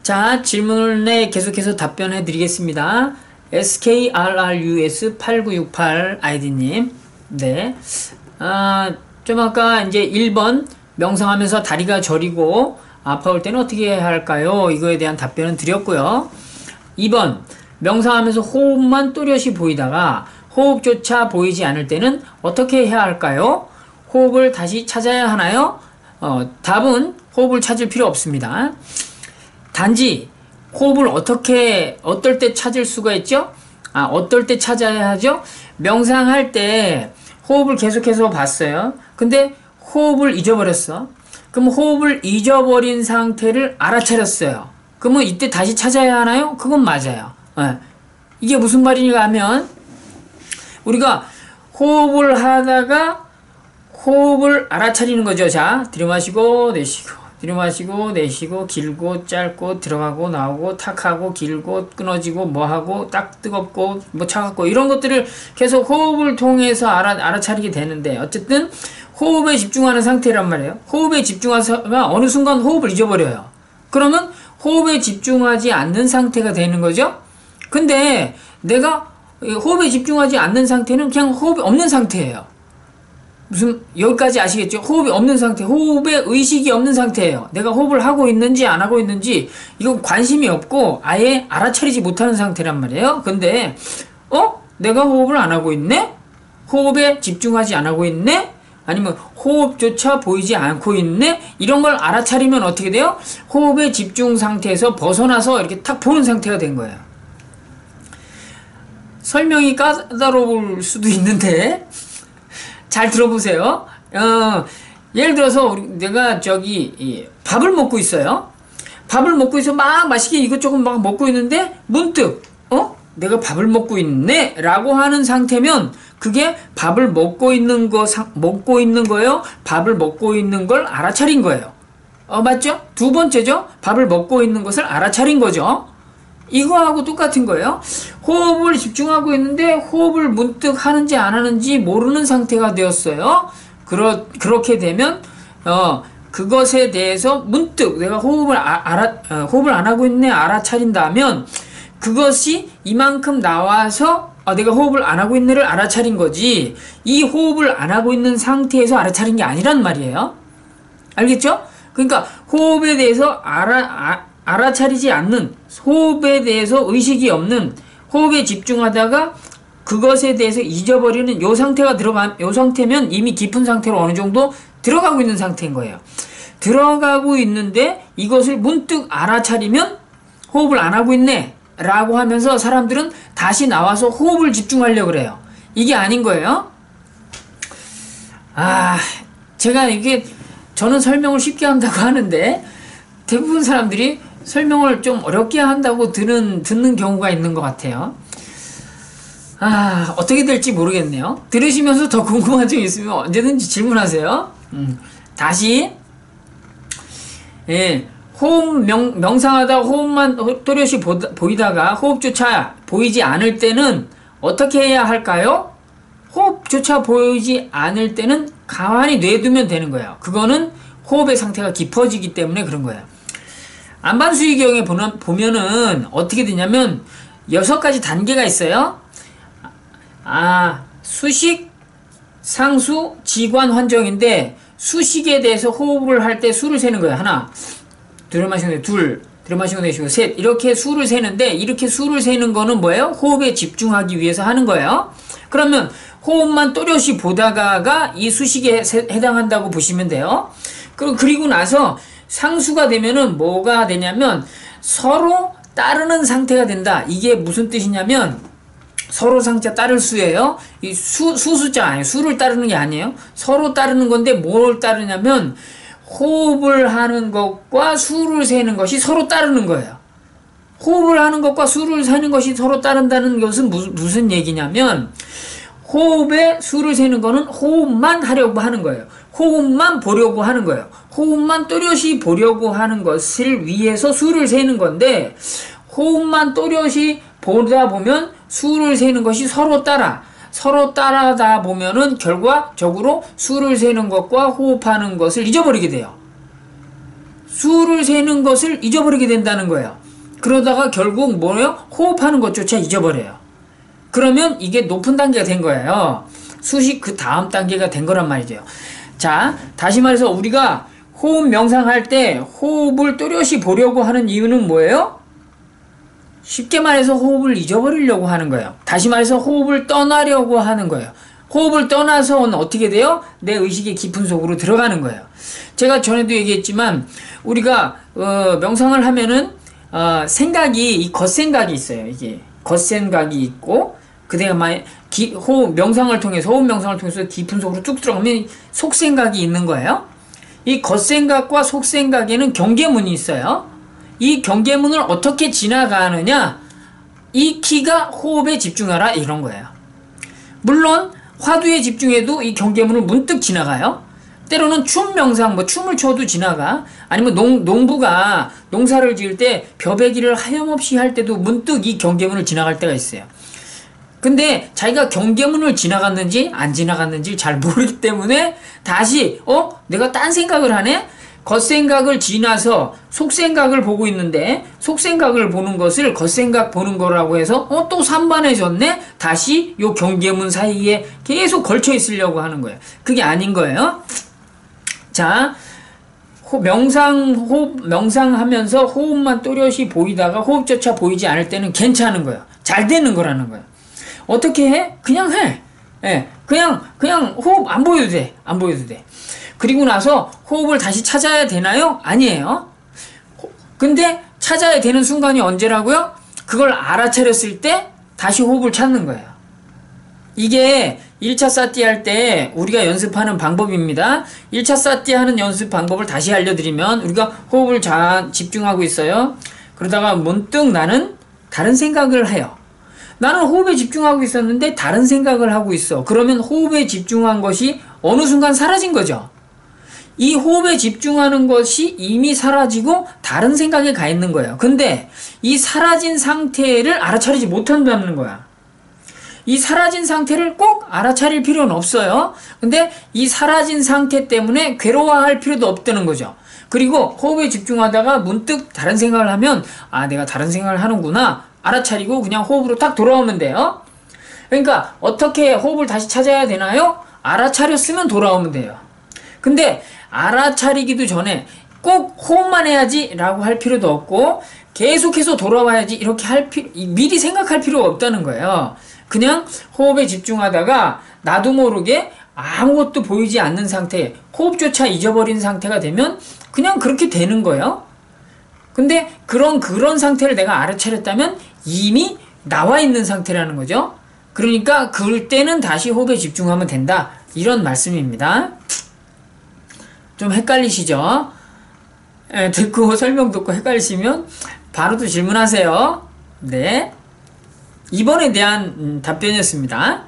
자, 질문에 계속해서 답변해 드리겠습니다. SKRRUS8968 아이디님. 네. 좀 아까 이제 1번 명상하면서 다리가 저리고 아파올 때는 어떻게 해야 할까요? 이거에 대한 답변은 드렸고요. 2번 명상하면서 호흡만 또렷이 보이다가 호흡조차 보이지 않을 때는 어떻게 해야 할까요? 호흡을 다시 찾아야 하나요? 답은 호흡을 찾을 필요 없습니다. 단지 호흡을 어떨 때 찾을 수가 있죠? 어떨 때 찾아야 하죠? 명상할 때 호흡을 계속해서 봤어요. 근데 호흡을 잊어버렸어. 그럼 호흡을 잊어버린 상태를 알아차렸어요. 그러면 이때 다시 찾아야 하나요? 그건 맞아요. 이게 무슨 말이냐 하면 우리가 호흡을 하다가 호흡을 알아차리는 거죠. 자, 들이마시고 내쉬고 들이마시고 내쉬고 길고 짧고 들어가고 나오고 탁하고 길고 끊어지고 뭐하고 딱 뜨겁고 뭐 차갑고 이런 것들을 계속 호흡을 통해서 알아차리게 되는데 어쨌든 호흡에 집중하는 상태란 말이에요. 호흡에 집중하다가 어느 순간 호흡을 잊어버려요. 그러면 호흡에 집중하지 않는 상태가 되는 거죠. 근데 내가 호흡에 집중하지 않는 상태는 그냥 호흡이 없는 상태예요. 여기까지 아시겠죠? 호흡이 없는 상태, 호흡에 의식이 없는 상태예요. 내가 호흡을 하고 있는지 안 하고 있는지 이건 관심이 없고 아예 알아차리지 못하는 상태란 말이에요. 근데 내가 호흡을 안 하고 있네? 호흡에 집중하지 안 하고 있네? 아니면 호흡조차 보이지 않고 있네? 이런 걸 알아차리면 어떻게 돼요? 호흡의 집중 상태에서 벗어나서 이렇게 탁 보는 상태가 된 거예요. 설명이 까다로울 수도 있는데 잘 들어보세요. 예를 들어서 내가 밥을 먹고 있어요. 밥을 먹고 있어 막 맛있게 이것저것 막 먹고 있는데 문득 내가 밥을 먹고 있네 라고 하는 상태면 그게 밥을 먹고 있는 거예요. 밥을 먹고 있는 걸 알아차린 거예요. 맞죠? 두 번째죠. 밥을 먹고 있는 것을 알아차린 거죠. 이거하고 똑같은 거예요. 호흡을 집중하고 있는데 호흡을 문득 하는지 안 하는지 모르는 상태가 되었어요. 그렇게 되면 그것에 대해서 문득 내가 호흡을 안 하고 있네 알아차린다면 그것이 이만큼 나와서 내가 호흡을 안 하고 있네를 알아차린 거지 이 호흡을 안 하고 있는 상태에서 알아차린 게 아니란 말이에요. 알겠죠? 그러니까 호흡에 대해서 알아차리지 않는, 호흡에 대해서 의식이 없는, 호흡에 집중하다가 그것에 대해서 잊어버리는 요 상태면 이미 깊은 상태로 어느 정도 들어가고 있는 상태인 거예요. 들어가고 있는데 이것을 문득 알아차리면 호흡을 안 하고 있네 라고 하면서 사람들은 다시 나와서 호흡을 집중하려고 그래요. 이게 아닌 거예요. 저는 설명을 쉽게 한다고 하는데 대부분 사람들이 설명을 좀 어렵게 한다고 듣는 경우가 있는 것 같아요. 어떻게 될지 모르겠네요. 들으시면서 더 궁금한 점 있으면 언제든지 질문하세요. 다시 호흡 명상하다 호흡만 또렷이 보이다가 호흡조차 보이지 않을 때는 어떻게 해야 할까요? 호흡조차 보이지 않을 때는 가만히 뇌두면 되는 거예요. 그거는 호흡의 상태가 깊어지기 때문에 그런 거예요. 안반수의경에 보면은 어떻게 되냐면 6가지 단계가 있어요. 수식, 상수, 지관, 환정인데 수식에 대해서 호흡을 할 때 수를 세는 거예요. 하나, 들어마시고 둘, 들어마시고 내쉬고 셋 이렇게 수를 세는데 이렇게 수를 세는 거는 뭐예요? 호흡에 집중하기 위해서 하는 거예요. 그러면 호흡만 또렷이 보다가가 이 수식에 해당한다고 보시면 돼요. 그리고 나서 상수가 되면은 뭐가 되냐면 서로 따르는 상태가 된다. 이게 무슨 뜻이냐면 서로 상자 따를 수예요. 이 수숫자 아니에요. 수를 따르는 게 아니에요. 서로 따르는 건데 뭘 따르냐면 호흡을 하는 것과 수를 세는 것이 서로 따르는 거예요. 호흡을 하는 것과 수를 세는 것이 서로 따른다는 것은 무슨 얘기냐면 호흡에 수를 세는 거는 호흡만 하려고 하는 거예요. 호흡만 보려고 하는 거예요. 호흡만 또렷이 보려고 하는 것을 위해서 수를 세는 건데 호흡만 또렷이 보다 보면 수를 세는 것이 서로 따라다 보면은 결과적으로 수를 세는 것과 호흡하는 것을 잊어버리게 돼요. 수를 세는 것을 잊어버리게 된다는 거예요. 그러다가 결국 뭐예요? 호흡하는 것조차 잊어버려요. 그러면 이게 높은 단계가 된 거예요. 수식 그 다음 단계가 된 거란 말이죠. 자, 다시 말해서 우리가 호흡 명상할 때 호흡을 또렷이 보려고 하는 이유는 뭐예요? 쉽게 말해서 호흡을 잊어버리려고 하는 거예요. 다시 말해서 호흡을 떠나려고 하는 거예요. 호흡을 떠나서는 어떻게 돼요? 내 의식의 깊은 속으로 들어가는 거예요. 제가 전에도 얘기했지만 우리가 명상을 하면은 생각이 이 겉생각이 있어요. 이게 겉생각이 있고 그다음에 호흡 명상을 통해서 깊은 속으로 쭉 들어가면 속생각이 있는 거예요. 이 겉생각과 속생각에는 경계문이 있어요. 이 경계문을 어떻게 지나가느냐? 이 키가 호흡에 집중하라 이런 거예요. 물론 화두에 집중해도 이 경계문을 문득 지나가요. 때로는 춤 명상, 춤을 춰도 지나가. 아니면 농부가 농사를 지을 때 벼베기를 하염없이 할 때도 문득 이 경계문을 지나갈 때가 있어요. 근데 자기가 경계문을 지나갔는지 안 지나갔는지 잘 모르기 때문에 다시 내가 딴 생각을 하네? 겉생각을 지나서 속생각을 보고 있는데 속생각을 보는 것을 겉생각 보는 거라고 해서 또 산만해졌네? 다시 요 경계문 사이에 계속 걸쳐 있으려고 하는 거예요. 그게 아닌 거예요. 자, 명상하면서 호흡만 또렷이 보이다가 호흡조차 보이지 않을 때는 괜찮은 거예요. 잘 되는 거라는 거예요. 어떻게 해? 그냥 해. 그냥 호흡 안 보여도 돼. 안 보여도 돼. 그리고 나서 호흡을 다시 찾아야 되나요? 아니에요. 근데 찾아야 되는 순간이 언제라고요? 그걸 알아차렸을 때 다시 호흡을 찾는 거예요. 이게 1차 사티 할 때 우리가 연습하는 방법입니다. 1차 사티 하는 연습 방법을 다시 알려드리면 우리가 호흡을 집중하고 있어요. 그러다가 문득 나는 다른 생각을 해요. 나는 호흡에 집중하고 있었는데 다른 생각을 하고 있어. 그러면 호흡에 집중한 것이 어느 순간 사라진 거죠. 이 호흡에 집중하는 것이 이미 사라지고 다른 생각에 가 있는 거예요. 근데 이 사라진 상태를 알아차리지 못한다는 거야. 이 사라진 상태를 꼭 알아차릴 필요는 없어요. 근데 이 사라진 상태 때문에 괴로워할 필요도 없다는 거죠. 그리고 호흡에 집중하다가 문득 다른 생각을 하면 내가 다른 생각을 하는구나 알아차리고 그냥 호흡으로 딱 돌아오면 돼요. 그러니까 어떻게 호흡을 다시 찾아야 되나요? 알아차렸으면 돌아오면 돼요. 근데 알아차리기도 전에 꼭 호흡만 해야지 라고 할 필요도 없고 계속해서 돌아와야지 이렇게 미리 생각할 필요가 없다는 거예요. 그냥 호흡에 집중하다가 나도 모르게 아무것도 보이지 않는 상태, 호흡조차 잊어버린 상태가 되면 그냥 그렇게 되는 거예요. 근데 그런 상태를 내가 알아차렸다면 이미 나와 있는 상태라는 거죠. 그러니까 그럴 때는 다시 호흡에 집중하면 된다. 이런 말씀입니다. 좀 헷갈리시죠? 듣고 설명 듣고 헷갈리시면 바로 또 질문하세요. 네. 2번에 대한 답변이었습니다.